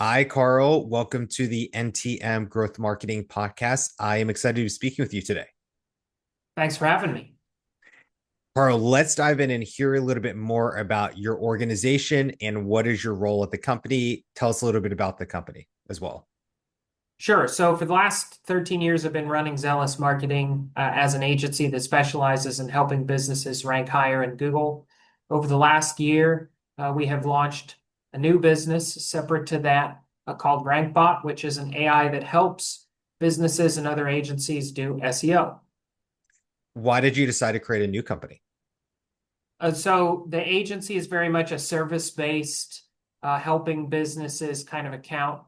Hi, Carl. Welcome to the NTM Growth Marketing Podcast. I am excited to be speaking with you today. Thanks for having me. Carl, let's dive in and hear a little bit more about your organization and what is your role at the company. Tell us a little bit about the company as well. Sure. So for the last 13 years, I've been running Zealous Marketing as an agency that specializes in helping businesses rank higher in Google. Over the last year, we have launched a new business separate to that called RankBot, which is an AI that helps businesses and other agencies do SEO. Why did you decide to create a new company? So the agency is very much a service-based, helping businesses kind of account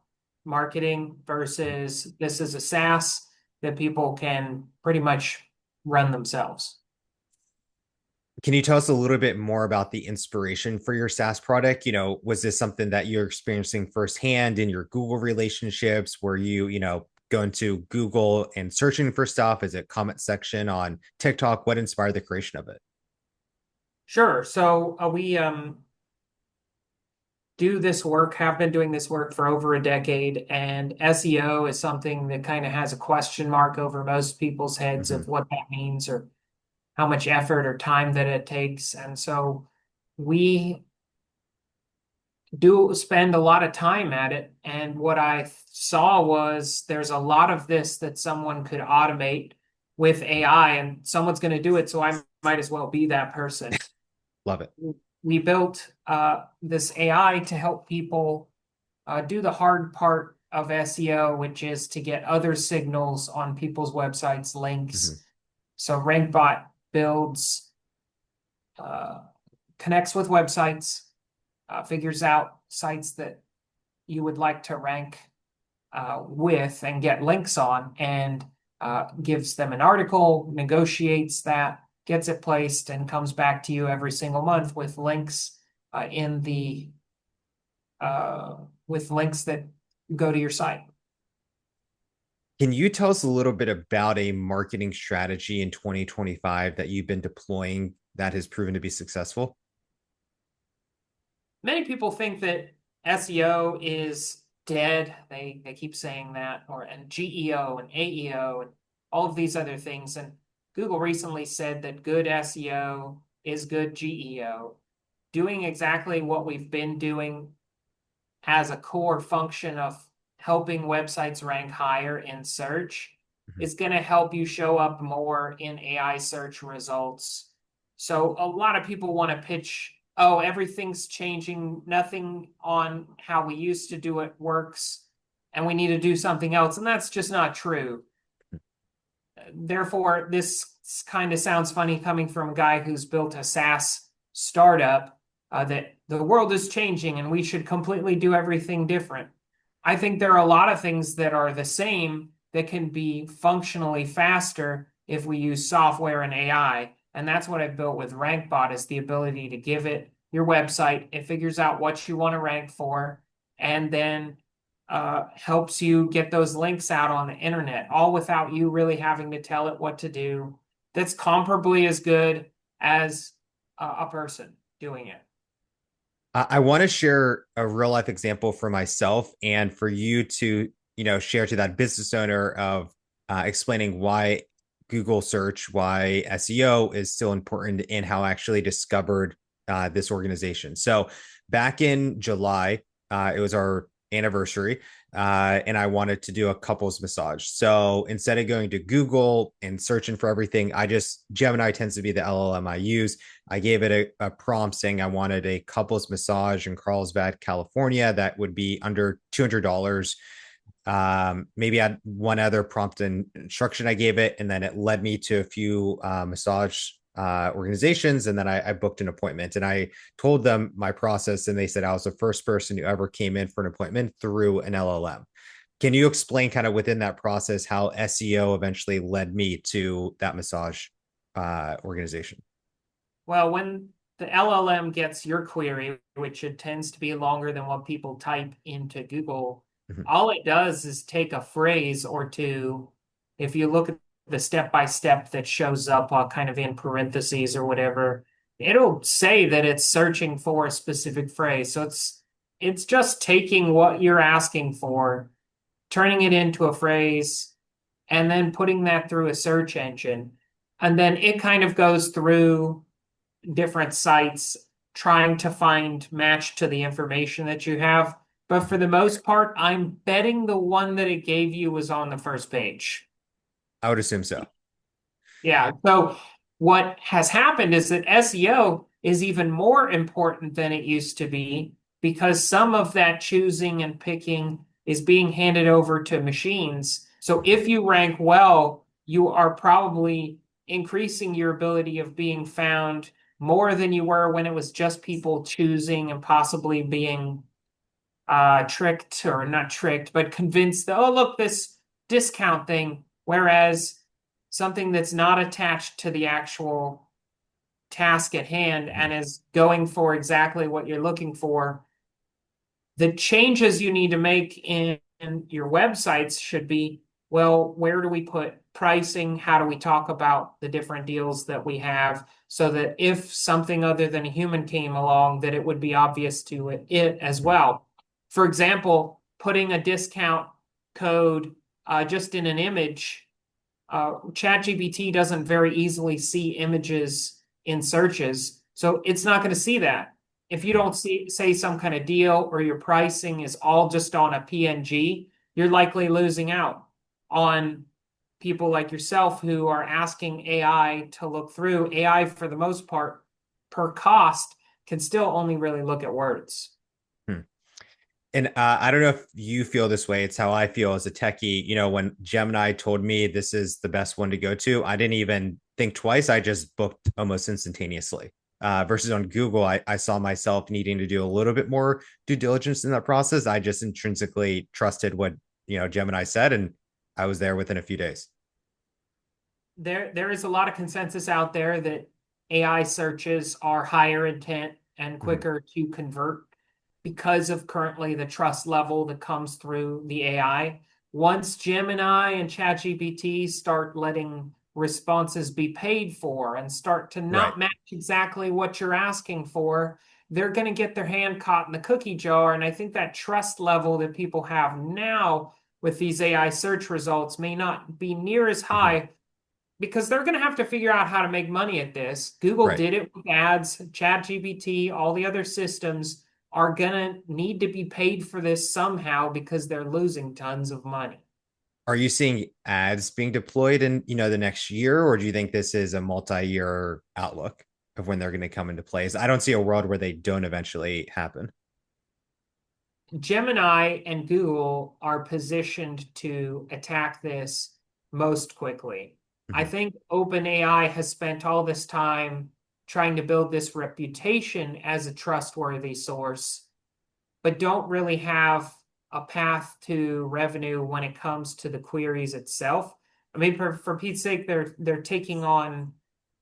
marketing versus this is a SaaS that people can pretty much run themselves. Can you tell us a little bit more about the inspiration for your SaaS product? Was this something that you're experiencing firsthand in your Google relationships? Were you going to Google and searching for stuff? Is it comment section on TikTok? What inspired the creation of it? Sure. So we do this work, have been doing this work for over a decade, and SEO is something that kind of has a question mark over most people's heads Mm-hmm. of what that means or how much effort or time that it takes. And so we do spend a lot of time at it. And what I saw was there's a lot of this that someone could automate with AI, and someone's going to do it. So I might as well be that person. Love it. We built this AI to help people do the hard part of SEO, which is to get other signals on people's websites, Mm-hmm. links. So RankBot builds, uh, connects with websites, figures out sites that you would like to rank with and get links on, and gives them an article, negotiates that, gets it placed, and comes back to you every single month with links in the with links that go to your site. Can you tell us a little bit about a marketing strategy in 2025 that you've been deploying that has proven to be successful? Many people think that SEO is dead. They keep saying that, or and GEO and AEO and all of these other things. And Google recently said that good SEO is good GEO. Doing exactly what we've been doing as a core function of helping websites rank higher in search Mhm. is going to help you show up more in AI search results. So a lot of people want to pitch, oh, everything's changing, nothing on how we used to do it works, and we need to do something else. And that's just not true. Therefore, this kind of sounds funny coming from a guy who's built a SaaS startup, that the world is changing and we should completely do everything different. I think there are a lot of things that are the same that can be functionally faster if we use software and AI. And that's what I've built with RankBot, is the ability to give it your website. It figures out what you want to rank for, and then helps you get those links out on the internet, all without you really having to tell it what to do. That's comparably as good as a person doing it. I want to share a real life example for myself and for you to share to that business owner of explaining why Google search, why SEO is still important and how I actually discovered this organization. So back in July, it was our anniversary, and I wanted to do a couples massage. So instead of going to Google and searching for everything, Gemini tends to be the LLM I use. I gave it a prompt saying I wanted a couples massage in Carlsbad, California that would be under $200. Maybe I had one other prompt and instruction I gave it, and then it led me to a few massage organizations, and then I booked an appointment. And I told them my process, and they said I was the first person who ever came in for an appointment through an LLM. Can you explain kind of within that process how SEO eventually led me to that massage organization? Well, when the LLM gets your query, which it tends to be longer than what people type into Google, Mhm. all it does is take a phrase or two. If you look at the step by step that shows up kind of in parentheses or whatever, it'll say that it's searching for a specific phrase. So It's just taking what you're asking for, turning it into a phrase, and then putting that through a search engine. And then it kind of goes through different sites trying to find match to the information that you have. But for the most part, I'm betting the one that it gave you was on the first page. I would assume so. Yeah. So what has happened is that SEO is even more important than it used to be because some of that choosing and picking is being handed over to machines. So if you rank well, you are probably increasing your ability of being found more than you were when it was just people choosing and possibly being tricked, or not tricked, but convinced that, oh, look, this discount thing. Whereas something that's not attached to the actual task at hand Mhm. and is going for exactly what you're looking for, the changes you need to make in your websites should be, well, where do we put pricing? How do we talk about the different deals that we have so that if something other than a human came along, that it would be obvious to it as well. For example, putting a discount code just in an image. ChatGPT doesn't very easily see images in searches, so it's not going to see that. If you don't say some kind of deal or your pricing is all just on a PNG, you're likely losing out on people like yourself who are asking AI to look through. AI, for the most part, per cost, can still only really look at words. Hmm. And I don't know if you feel this way. It's how I feel as a techie. When Gemini told me this is the best one to go to, I didn't even think twice. I just booked almost instantaneously. Versus on Google, I saw myself needing to do a little bit more due diligence in that process. I just intrinsically trusted what Gemini said, and I was there within a few days. There is a lot of consensus out there that AI searches are higher intent and Mhm. quicker to convert because of currently the trust level that comes through the AI. Once Gemini and ChatGPT start letting responses be paid for and start to Right. not match exactly what you're asking for, they're going to get their hand caught in the cookie jar. And I think that trust level that people have now with these AI search results may not be near as Mhm. high because they're going to have to figure out how to make money at this. Google Right. did it with ads, ChatGPT, all the other systems are going to need to be paid for this somehow because they're losing tons of money. Are you seeing ads being deployed in, the next year, or do you think this is a multi-year outlook of when they're going to come into place? I don't see a world where they don't eventually happen. Gemini and Google are positioned to attack this most quickly. I Mhm. think OpenAI has spent all this time trying to build this reputation as a trustworthy source, but don't really have a path to revenue when it comes to the queries itself. I mean, for Pete's sake, they're taking on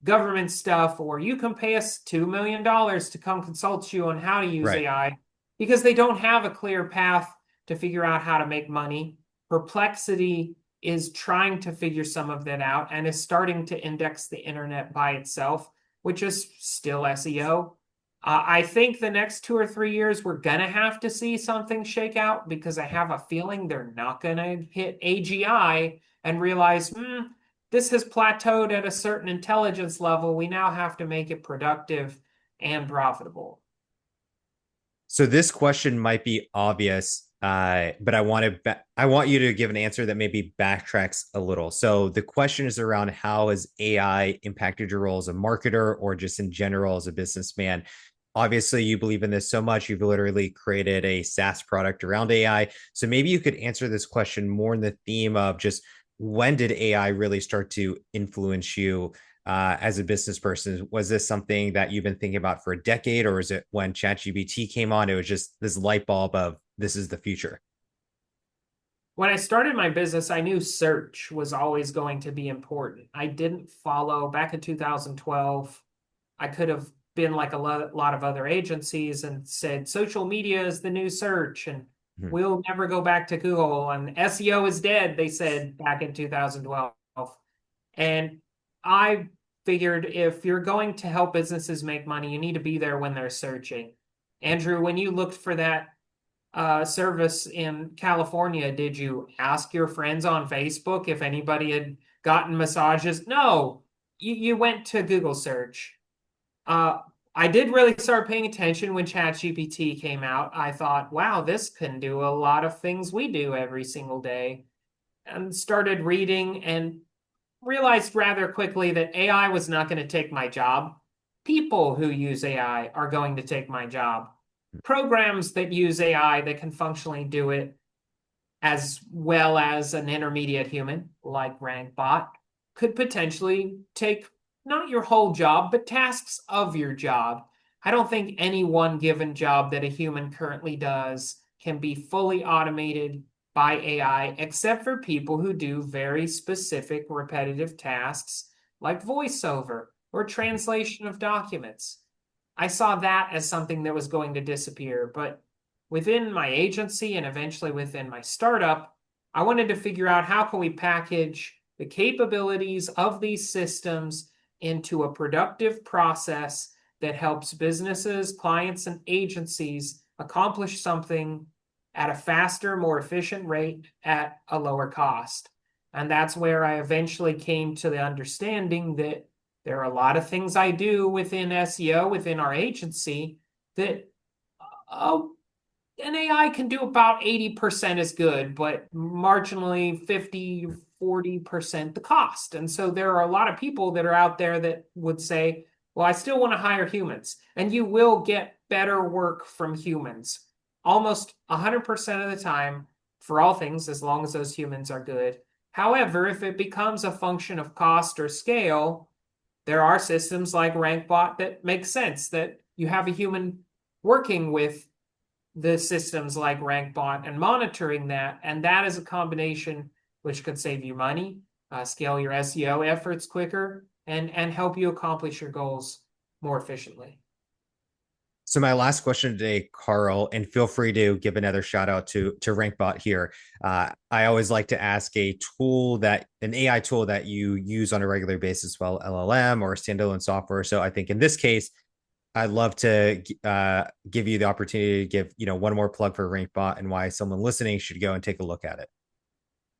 government stuff, or you can pay us $2 million to come consult you on how to use Right. AI because they don't have a clear path to figure out how to make money. Perplexity is trying to figure some of that out and is starting to index the internet by itself, which is still SEO. I think the next 2 or 3 years, we're going to have to see something shake out because I have a feeling they're not going to hit AGI and realize, this has plateaued at a certain intelligence level. We now have to make it productive and profitable. So this question might be obvious, but I want you to give an answer that maybe backtracks a little. So the question is around how has AI impacted your role as a marketer or just in general as a businessman? Obviously, you believe in this so much, you've literally created a SaaS product around AI. So maybe you could answer this question more in the theme of just when did AI really start to influence you as a business person? Was this something that you've been thinking about for a decade, or is it when ChatGPT came on, it was just this light bulb of this is the future? When I started my business, I knew search was always going to be important. I didn't follow back in 2012. I could have been like a lot of other agencies and said social media is the new search and Mhm. we'll never go back to Google and SEO is dead, they said back in 2012. And I figured if you're going to help businesses make money, you need to be there when they're searching. Andrew, when you looked for that service in California, did you ask your friends on Facebook if anybody had gotten massages? No, you went to Google search. Uh, I did really start paying attention when ChatGPT came out. I thought, wow, this can do a lot of things we do every single day, and started reading and realized rather quickly that AI was not going to take my job. People who use AI are going to take my job. Programs that use AI that can functionally do it as well as an intermediate human like RankBot could potentially take not your whole job, but tasks of your job. I don't think any one given job that a human currently does can be fully automated by AI, except for people who do very specific repetitive tasks like voiceover or translation of documents. I saw that as something that was going to disappear, but within my agency and eventually within my startup, I wanted to figure out how can we package the capabilities of these systems into a productive process that helps businesses, clients, and agencies accomplish something at a faster, more efficient rate at a lower cost. And that's where I eventually came to the understanding that there are a lot of things I do within SEO, within our agency, that uh, an AI can do about 80% as good, but marginally 50, 40% the cost. And so there are a lot of people that are out there that would say, well, I still want to hire humans. And you will get better work from humans almost 100% of the time for all things, as long as those humans are good. However, if it becomes a function of cost or scale, there are systems like RankBot that make sense that you have a human working with the systems like RankBot and monitoring that. And that is a combination which could save you money, scale your SEO efforts quicker, and help you accomplish your goals more efficiently. So my last question today, Carl, and feel free to give another shout out to RankBot here. I always like to ask an AI tool that you use on a regular basis, well, LLM or standalone software. So I think in this case, I'd love to give you the opportunity to give one more plug for RankBot and why someone listening should go and take a look at it.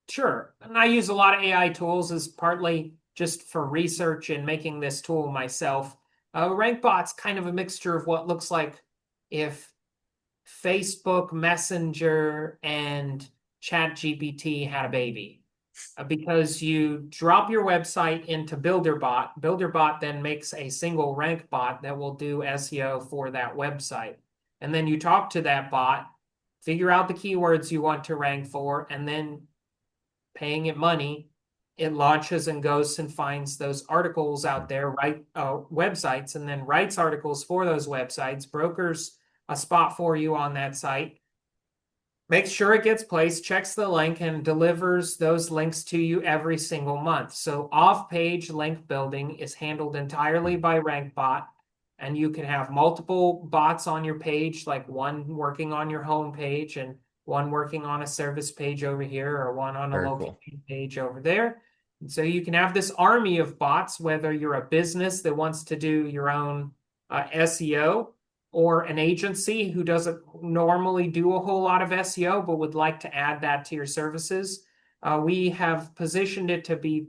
Sure. And I use a lot of AI tools as partly just for research and making this tool myself. RankBot's kind of a mixture of what looks like if Facebook Messenger and ChatGPT had a baby. Because you drop your website into BuilderBot. BuilderBot then makes a single rank bot that will do SEO for that website. And then you talk to that bot, figure out the keywords you want to rank for, and then paying it money, it launches and goes and finds those articles out there, right? Websites, and then writes articles for those websites, brokers a spot for you on that site, makes sure it gets placed, checks the link, and delivers those links to you every single month. So off-page link building is handled entirely by RankBot, and you can have multiple bots on your page, like one working on your home page and one working on a service page over here, or one on a Very cool. location page over there. And so you can have this army of bots, whether you're a business that wants to do your own SEO, or an agency who doesn't normally do a whole lot of SEO but would like to add that to your services. We have positioned it to be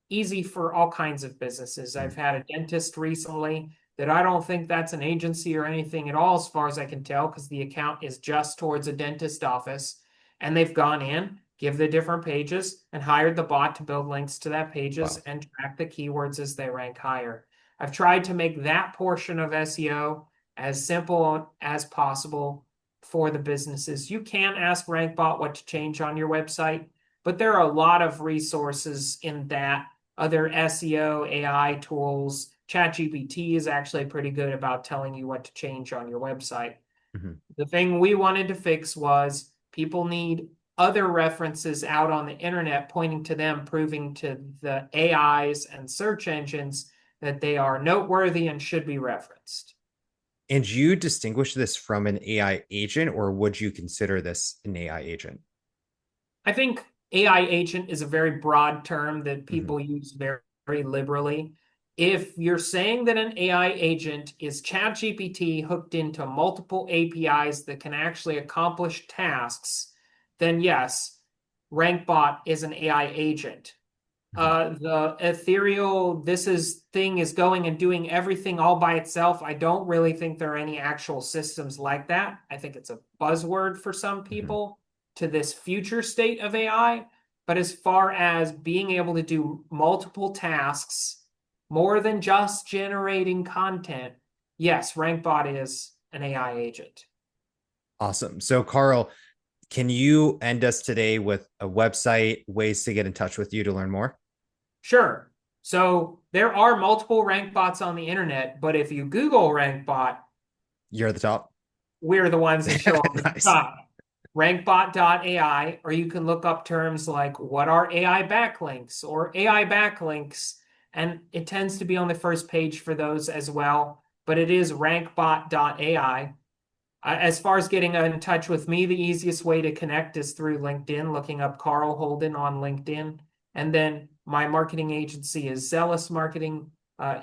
easy for all kinds of businesses. I've had a dentist recently that I don't think that's an agency or anything at all, as far as I can tell, because the account is just towards a dentist office. And they've gone in, give the different pages, and hired the bot to build links to that pages Wow. and track the keywords as they rank higher. I've tried to make that portion of SEO as simple as possible for the businesses. You can ask RankBot what to change on your website, but there are a lot of resources in that, other SEO, AI tools. ChatGPT is actually pretty good about telling you what to change on your website. Mhm. The thing we wanted to fix was people need other references out on the internet pointing to them, proving to the AIs and search engines that they are noteworthy and should be referenced. And you distinguish this from an AI agent, or would you consider this an AI agent? I think AI agent is a very broad term that Mhm. people use very, very liberally. If you're saying that an AI agent is ChatGPT hooked into multiple APIs that can actually accomplish tasks, then yes, RankBot is an AI agent. The ethereal, this is thing is going and doing everything all by itself. I don't really think there are any actual systems like that. I think it's a buzzword for some Mhm. people to this future state of AI. But as far as being able to do multiple tasks, more than just generating content, yes, RankBot is an AI agent. Awesome. So, Carl, can you end us today with a website, ways to get in touch with you to learn more? Sure. So there are multiple rank bots on the internet, but if you Google rank bot, You're at the top. we're the ones that show up at the Nice. top. Rankbot.ai, or you can look up terms like what are AI backlinks or AI backlinks, and it tends to be on the first page for those as well. But it is rankbot.ai. As far as getting in touch with me, the easiest way to connect is through LinkedIn, looking up Carl Holden on LinkedIn. And then my marketing agency is Zealous Marketing,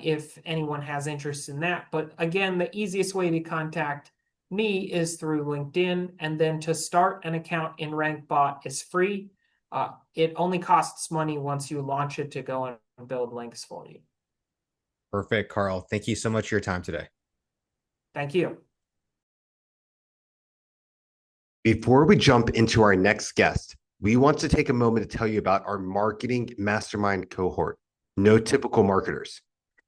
if anyone has interest in that. But again, the easiest way to contact me is through LinkedIn. And then to start an account in RankBot is free. It only costs money once you launch it to go and build links for you. Perfect, Carl. Thank you so much for your time today. Thank you. Before we jump into our next guest, we want to take a moment to tell you about our marketing mastermind cohort, No Typical Marketers.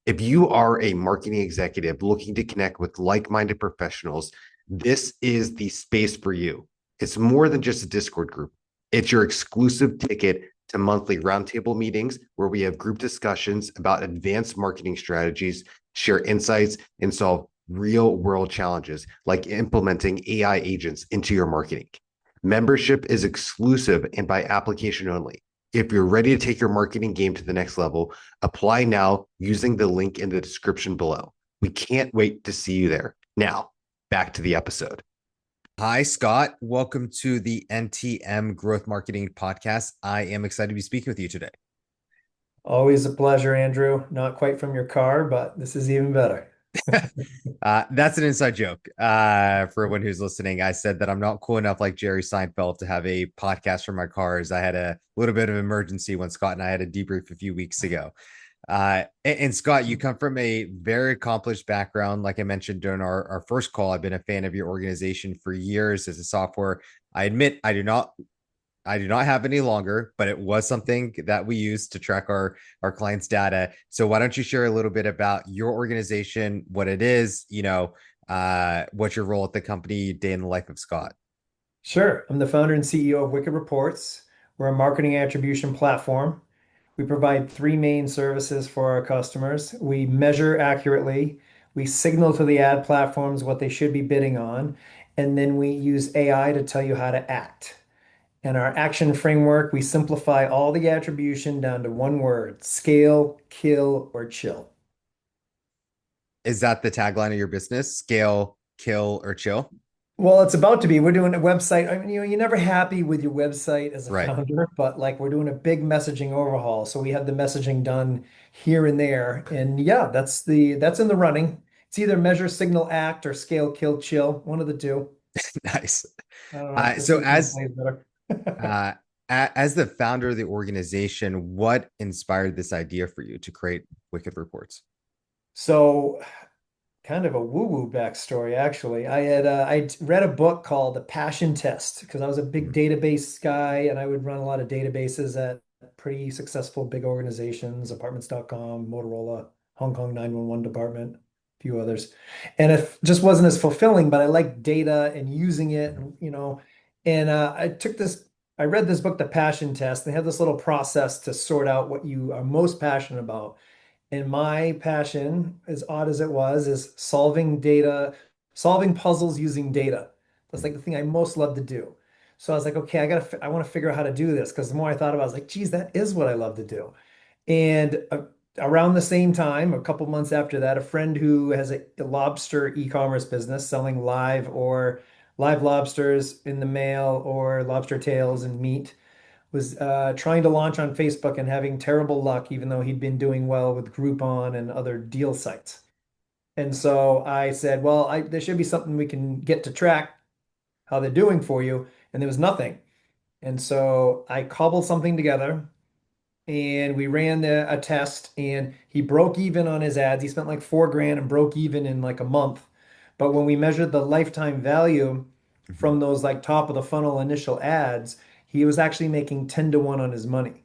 If you are a marketing executive looking to connect with like-minded professionals, this is the space for you. It's more than just a Discord group. It's your exclusive ticket to monthly roundtable meetings where we have group discussions about advanced marketing strategies, share insights, and solve real world challenges like implementing AI agents into your marketing. Membership is exclusive and by application only. If you're ready to take your marketing game to the next level, apply now using the link in the description below. We can't wait to see you there. Now, back to the episode. Hi, Scott. Welcome to the NTM Growth Marketing Podcast. I am excited to be speaking with you today. Always a pleasure, Andrew. Not quite from your car, but this is even better. That's an inside joke. For everyone who's listening, I said that I'm not cool enough like Jerry Seinfeld to have a podcast from my cars. I had a little bit of emergency when Scott and I had a debrief a few weeks ago. And Scott, you come from a very accomplished background. Like I mentioned during our first call, I've been a fan of your organization for years as a software. I admit I do not have any longer, but it was something that we use to track our clients' data. So why don't you share a little bit about your organization, what it is, what's your role at the company, day in the life of Scott? Sure. I'm the founder and CEO of Wicked Reports. We're a marketing attribution platform. We provide three main services for our customers. We measure accurately, we signal to the ad platforms what they should be bidding on, and then we use AI to tell you how to act. In our action framework, we simplify all the attribution down to one word: scale, kill, or chill. Is that the tagline of your business? Scale, kill, or chill? Well, it's about to be. We're doing a website. I mean, you're never happy with your website as a Right. founder, but like we're doing a big messaging overhaul. So we have the messaging done here and there. And yeah, that's in the running. It's either measure, signal, act, or scale, kill, chill. One of the two. Nice. I don't know. We'll see So which one plays better. uh, as the founder of the organization, what inspired this idea for you to create Wicked Reports? So kind of a woo-woo backstory, actually. I'd read a book called The Passion Test because I was a big Mhm. database guy and I would run a lot of databases at pretty successful big organizations, apartments.com, Motorola, Hong Kong 911 department, a few others. And it just wasn't as fulfilling, but I liked data and using it, Mhm. and I read this book, The Passion Test. They have this little process to sort out what you are most passionate about. And my passion, as odd as it was, is solving puzzles using data. That's like the thing I most love to do. So I was like, okay, I want to figure out how to do this because the more I thought about it, I was like, geez, that is what I love to do. And around the same time, a couple months after that, a friend who has a lobster e-commerce business selling live lobsters in the mail or lobster tails and meat was trying to launch on Facebook and having terrible luck, even though he'd been doing well with Groupon and other deal sites. And so I said, well, there should be something we can get to track how they're doing for you. And there was nothing. And so I cobbled something together and we ran a test and he broke even on his ads. He spent like 4 grand and broke even in like a month. But when we measured the lifetime value Mhm. from those like top of the funnel initial ads, he was actually making 10 to 1 on his money.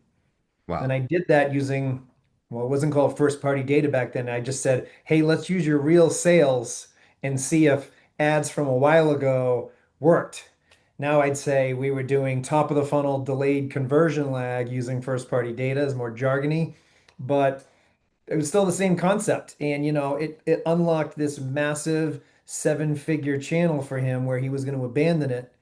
And Wow. I did that using, well, it wasn't called first party data back then. I just said, hey, let's use your real sales and see if ads from a while ago worked. Now I'd say we were doing top of the funnel delayed conversion lag using first party data is more jargony, but it was still the same concept. And it unlocked this massive 7-figure channel for him where he was going to abandon it.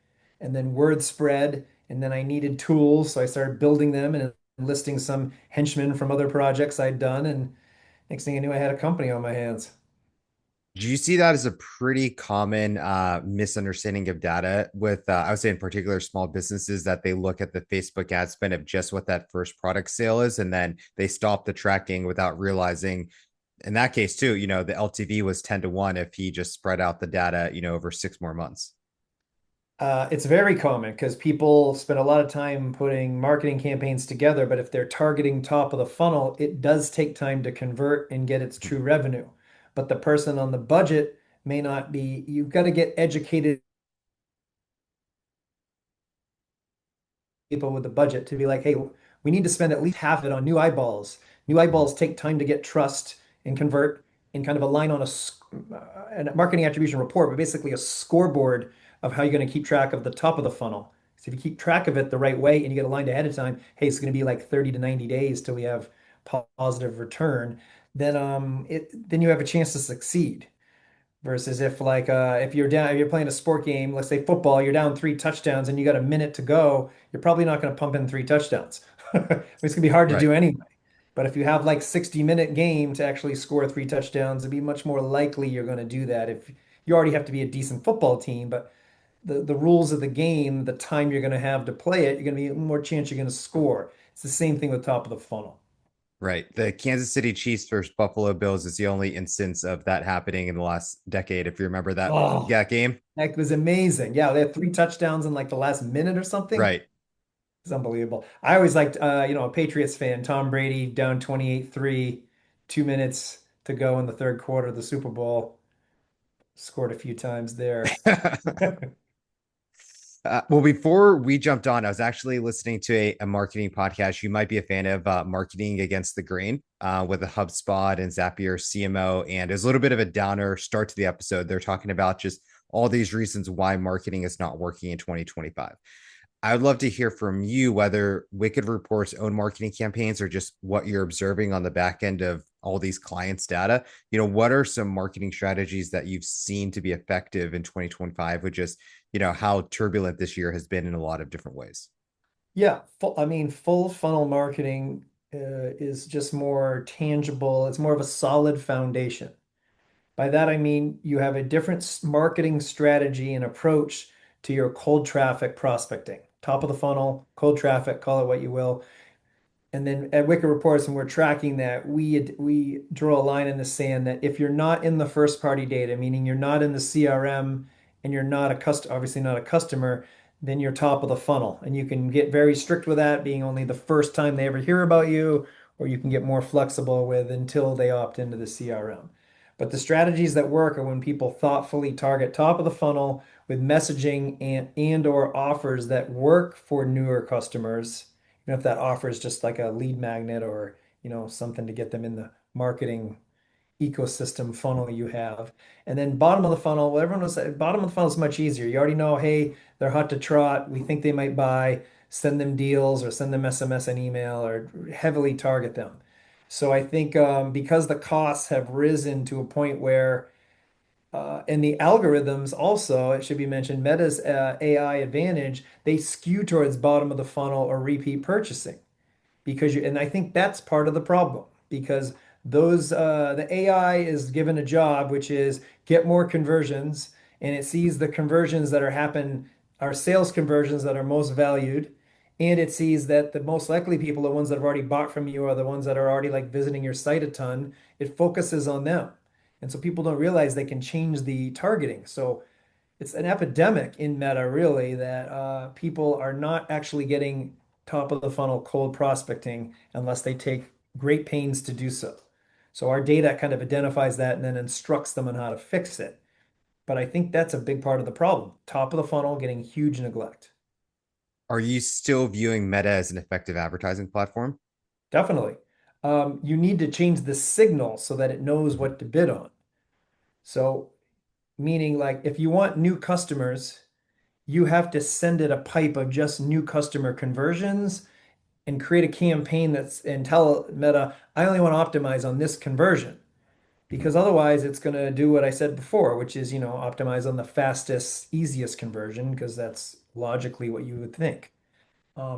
And then word spread, and then I needed tools, so I started building them and enlisting some henchmen from other projects I'd done. And next thing I knew, I had a company on my hands. Do you see that as a pretty common misunderstanding of data with, I would say in particular, small businesses that they look at the Facebook ad spend of just what that first product sale is, and then they stop the tracking without realizing, in that case too, the LTV was 10 to 1 if he just spread out the data, over 6 more months. It's very common because people spend a lot of time putting marketing campaigns together, but if they're targeting top of the funnel, it does take time to convert and get its true revenue. But the person on the budget may not be, you've got to get educated people with the budget to be like, hey, we need to spend at least half of it on new eyeballs. New Mhm. eyeballs take time to get trust and convert and kind of align on a marketing attribution report, but basically a scoreboard of how you're going to keep track of the top of the funnel. So if you keep track of it the right way and you get aligned ahead of time, hey, it's going to be like 30 to 90 days till we have positive return, then you have a chance to succeed. Versus if like if you're down, if you're playing a sport game, let's say football, you're down 3 touchdowns and you got a minute to go, you're probably not going to pump in 3 touchdowns. It's gonna be hard to Right. do anyway. But if you have like 60-minute game to actually score 3 touchdowns, it'd be much more likely you're going to do that. If you already have to be a decent football team, but the rules of the game, the time you're going to have to play it, you're going to be more chance you're going to score. It's the same thing with top of the funnel. Right. The Kansas City Chiefs versus Buffalo Bills is the only instance of that happening in the last decade, if you remember that, Oh, yeah, game. that was amazing. Yeah, they had 3 touchdowns in like the last minute or something. Right. It's unbelievable. I always liked, a Patriots fan, Tom Brady down 28-3, 2 minutes to go in the third quarter of the Super Bowl. Scored a few times there. Well, before we jumped on, I was actually listening to a marketing podcast. You might be a fan of Marketing Against the Grain with a HubSpot and Zapier CMO. And it's a little bit of a downer start to the episode. They're talking about just all these reasons why marketing is not working in 2025. I would love to hear from you whether Wicked Report's own marketing campaigns or just what you're observing on the back end of all these clients' data. What are some marketing strategies that you've seen to be effective in 2025 with just, how turbulent this year has been in a lot of different ways? Yeah, I mean, full funnel marketing is just more tangible. It's more of a solid foundation. By that, I mean you have a different marketing strategy and approach to your cold traffic prospecting. Top of the funnel, cold traffic, call it what you will. And then at Wicked Reports, and we're tracking that, we draw a line in the sand that if you're not in the first party data, meaning you're not in the CRM and you're not obviously not a customer, then you're top of the funnel. And you can get very strict with that being only the first time they ever hear about you, or you can get more flexible with until they opt into the CRM. But the strategies that work are when people thoughtfully target top of the funnel with messaging and or offers that work for newer customers, if that offer is just like a lead magnet or something to get them in the marketing ecosystem funnel you have. And then bottom of the funnel, well, everyone will say bottom of the funnel is much easier. You already know, hey, they're hot to trot. We think they might buy. Send them deals or send them SMS and email or heavily target them. So I think because the costs have risen to a point where and the algorithms also, it should be mentioned, Meta's AI advantage, they skew towards bottom of the funnel or repeat purchasing and I think that's part of the problem because the AI is given a job which is get more conversions and it sees the conversions that are sales conversions that are most valued And it sees that the most likely people, the ones that have already bought from you, are the ones that are already like visiting your site a ton. It focuses on them. And so people don't realize they can change the targeting. So it's an epidemic in Meta, really, that people are not actually getting top of the funnel cold prospecting unless they take great pains to do so. So our data kind of identifies that and then instructs them on how to fix it. But I think that's a big part of the problem. Top of the funnel getting huge neglect. Are you still viewing Meta as an effective advertising platform? Definitely. You need to change the signal so that it knows Mhm. what to bid on. So, meaning like if you want new customers, you have to send it a pipe of just new customer conversions and create a campaign that's and tell Meta, I only want to optimize on this conversion. Mhm. Because otherwise it's going to do what I said before, which is, optimize on the fastest, easiest conversion, because that's logically what you would think.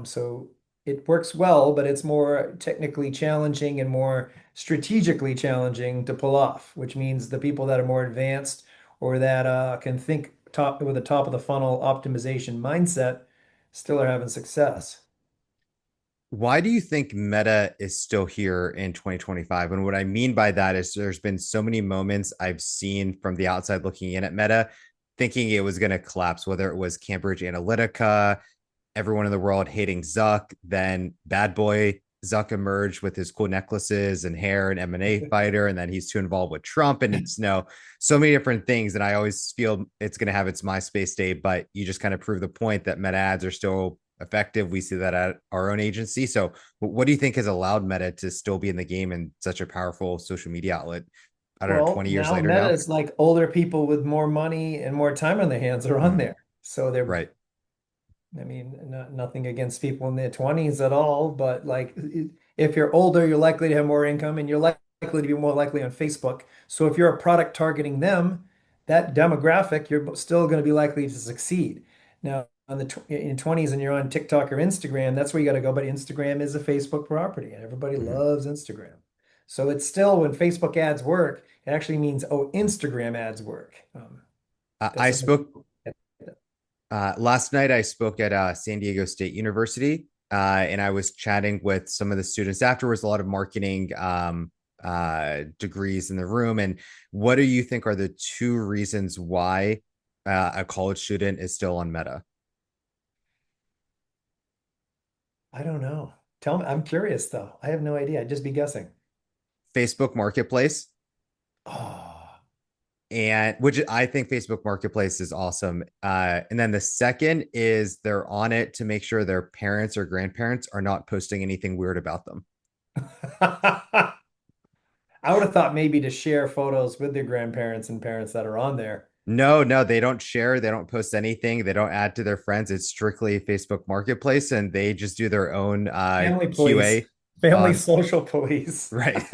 So it works well, but it's more technically challenging and more strategically challenging to pull off, which means the people that are more advanced or that can think top with a top of the funnel optimization mindset still are having success. Why do you think Meta is still here in 2025? And what I mean by that is there's been so many moments I've seen from the outside looking in at Meta, thinking it was going to collapse, whether it was Cambridge Analytica, everyone in the world hating Zuck, then bad boy Zuck emerged with his cool necklaces and hair and M&A fighter, and then he's too involved with Trump. And it's so many different things. And I always feel it's going to have its MySpace day, but you just kind of prove the point that Meta ads are still effective. We see that at our own agency. So what do you think has allowed Meta to still be in the game and such a powerful social media outlet? I don't know, Well, 20 years now later Meta now? is like older people with more money and more time on their hands are on Mm, there. So they're right. I mean, nothing against people in their 20s at all, but like if you're older, you're likely to have more income and you're likely to be more likely on Facebook. So if you're a product targeting them, that demographic, you're still going to be likely to succeed. Now, in 20s and you're on TikTok or Instagram, that's where you got to go. But Instagram is a Facebook property and everybody Mm-hmm. loves Instagram. So it's still when Facebook ads work, it actually means, oh, Instagram ads work. I That's spoke last night. I spoke at San Diego State University, and I was chatting with some of the students afterwards. A lot of marketing degrees in the room. And what do you think are the two reasons why a college student is still on Meta? I don't know. Tell me, I'm curious though. I have no idea. I'd just be guessing. Facebook Marketplace, Oh, and which I think Facebook Marketplace is awesome. And then the second is they're on it to make sure their parents or grandparents are not posting anything weird about them. I would have thought maybe to share photos with their grandparents and parents that are on there. No, no, they don't share. They don't post anything. They don't add to their friends. It's strictly Facebook Marketplace, and they just do their own Family police, QA family on social police. right.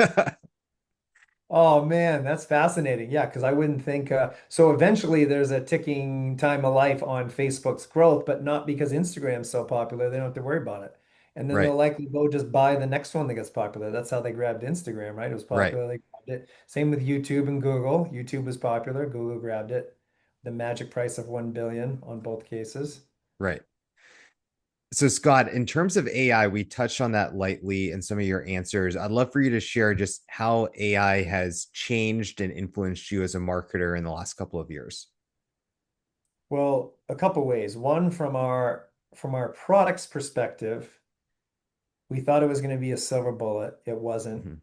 Oh man, that's fascinating. Yeah, because I wouldn't think so eventually there's a ticking time of life on Facebook's growth, but not because Instagram's so popular, they don't have to worry about it. And then Right, they'll likely go just buy the next one that gets popular. That's how they grabbed Instagram, right? It was right, popular, they grabbed it. Same with YouTube and Google. YouTube was popular, Google grabbed it. The magic price of 1 billion on both cases. right. So, Scott, in terms of AI, we touched on that lightly in some of your answers. I'd love for you to share just how AI has changed and influenced you as a marketer in the last couple of years. Well, a couple ways. One from our product's perspective, we thought it was going to be a silver bullet. It wasn't. Mhm.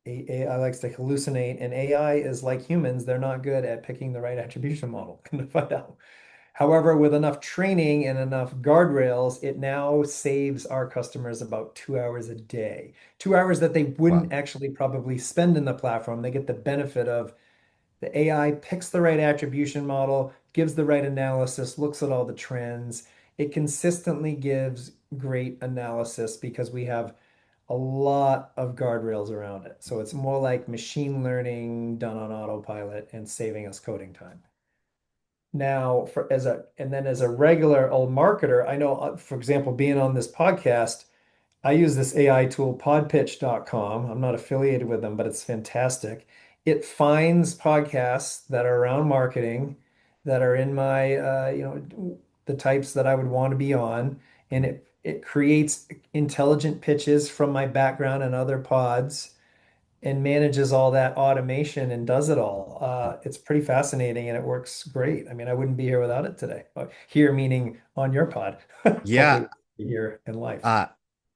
AI likes to hallucinate, and AI is like humans, they're not good at picking the right attribution model. Gonna find out. However, with enough training and enough guardrails, it now saves our customers about 2 hours a day. 2 hours that they Wow. wouldn't actually probably spend in the platform. They get the benefit of the AI picks the right attribution model, gives the right analysis, looks at all the trends. It consistently gives great analysis because we have a lot of guardrails around it. So it's more like machine learning done on autopilot and saving us coding time. Now, as a regular old marketer, I know, for example, being on this podcast, I use this AI tool, podpitch.com. I'm not affiliated with them, but it's fantastic. It finds podcasts that are around marketing that are in my, the types that I would want to be on, and it It creates intelligent pitches from my background and other pods and manages all that automation and does it all. It's pretty fascinating and it works great. I mean, I wouldn't be here without it today. Here meaning on your pod. Yeah. Hopefully be here in life. Uh,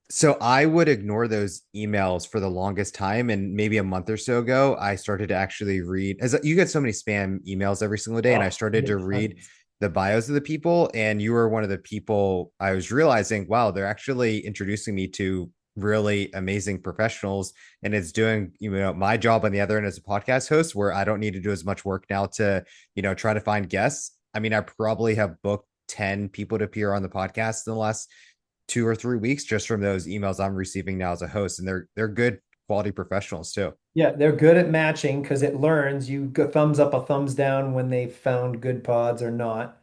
so I would ignore those emails for the longest time. And maybe a month or so ago, I started to actually read, as you get so many spam emails every single day, and I Oh, I started to get read tons. the bios of the people. And you were one of the people I was realizing, wow, they're actually introducing me to really amazing professionals. And it's doing, my job on the other end as a podcast host, where I don't need to do as much work now to, try to find guests. I mean, I probably have booked 10 people to appear on the podcast in the last 2 or 3 weeks just from those emails I'm receiving now as a host, and they're good quality professionals too. Yeah, they're good at matching because it learns you go thumbs up or thumbs down when they found good pods or not.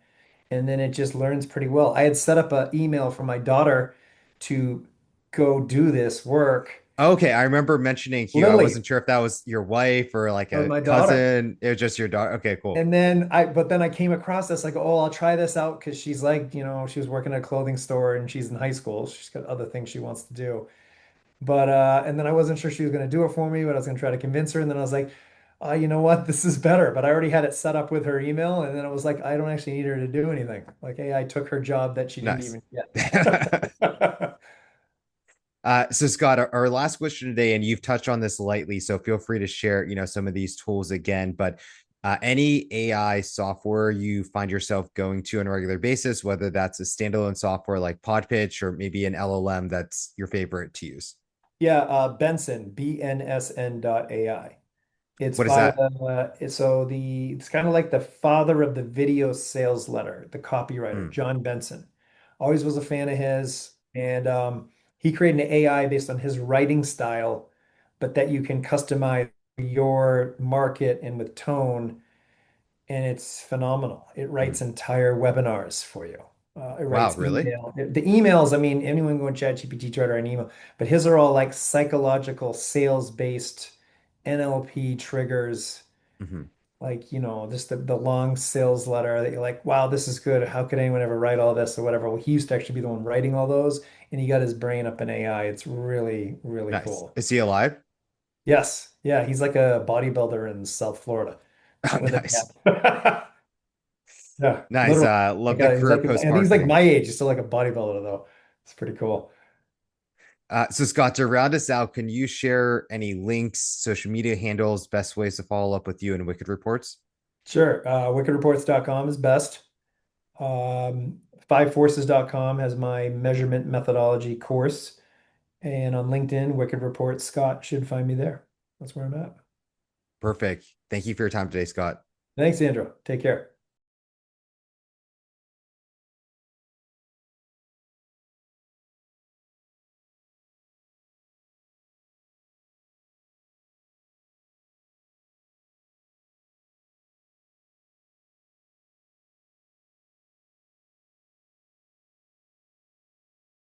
And then it just learns pretty well. I had set up an email for my daughter to go do this work. Okay, I remember mentioning to you, I Lily wasn't sure if that was your wife or like was a my daughter. cousin. It was just your daughter. Okay, cool. And then but then I came across this like, oh, I'll try this out because she's like, she was working at a clothing store and she's in high school. She's got other things she wants to do. But and then I wasn't sure she was going to do it for me, but I was going to try to convince her. And then I was like, you know what? This is better. But I already had it set up with her email. And then it was like, I don't actually need her to do anything. Like, hey, I took her job that she didn't Nice. even get. So Scott, our last question today, and you've touched on this lightly, so feel free to share, some of these tools again. But any AI software you find yourself going to on a regular basis, whether that's a standalone software like Podpitch or maybe an LLM that's your favorite to use. Yeah, Benson, BNSN.ai. It's What is by that? it's kind of like the father of the video sales letter, the copywriter, Mm, John Benson. Always was a fan of his, and he created an AI based on his writing style, but that you can customize your market and with tone, and it's phenomenal. It mm. writes entire webinars for you. It Wow, writes really? email. The emails, I mean, anyone go in ChatGPT, try to write an email, but his are all like psychological, sales-based NLP triggers, Hmm. like, just the long sales letter that you're like, wow, this is good. How could anyone ever write all this or whatever? Well, he used to actually be the one writing all those, and he got his brain up in AI. It's really, really Nice. cool. Is he alive? Yes. Yeah, he's like a bodybuilder in South Florida Oh, with a nice. net. Yeah, Nice. literally. Love the He's career like, I post think he's like marketing. my age. He's still like a bodybuilder though. It's pretty cool. So Scott, to round us out, can you share any links, social media handles, best ways to follow up with you and Wicked Reports? Sure. Wickedreports.com is best. Fiveforces.com has my measurement methodology course. And on LinkedIn, Wicked Reports, Scott should find me there. That's where I'm at. Perfect. Thank you for your time today, Scott. Thanks, Andrew. Take care.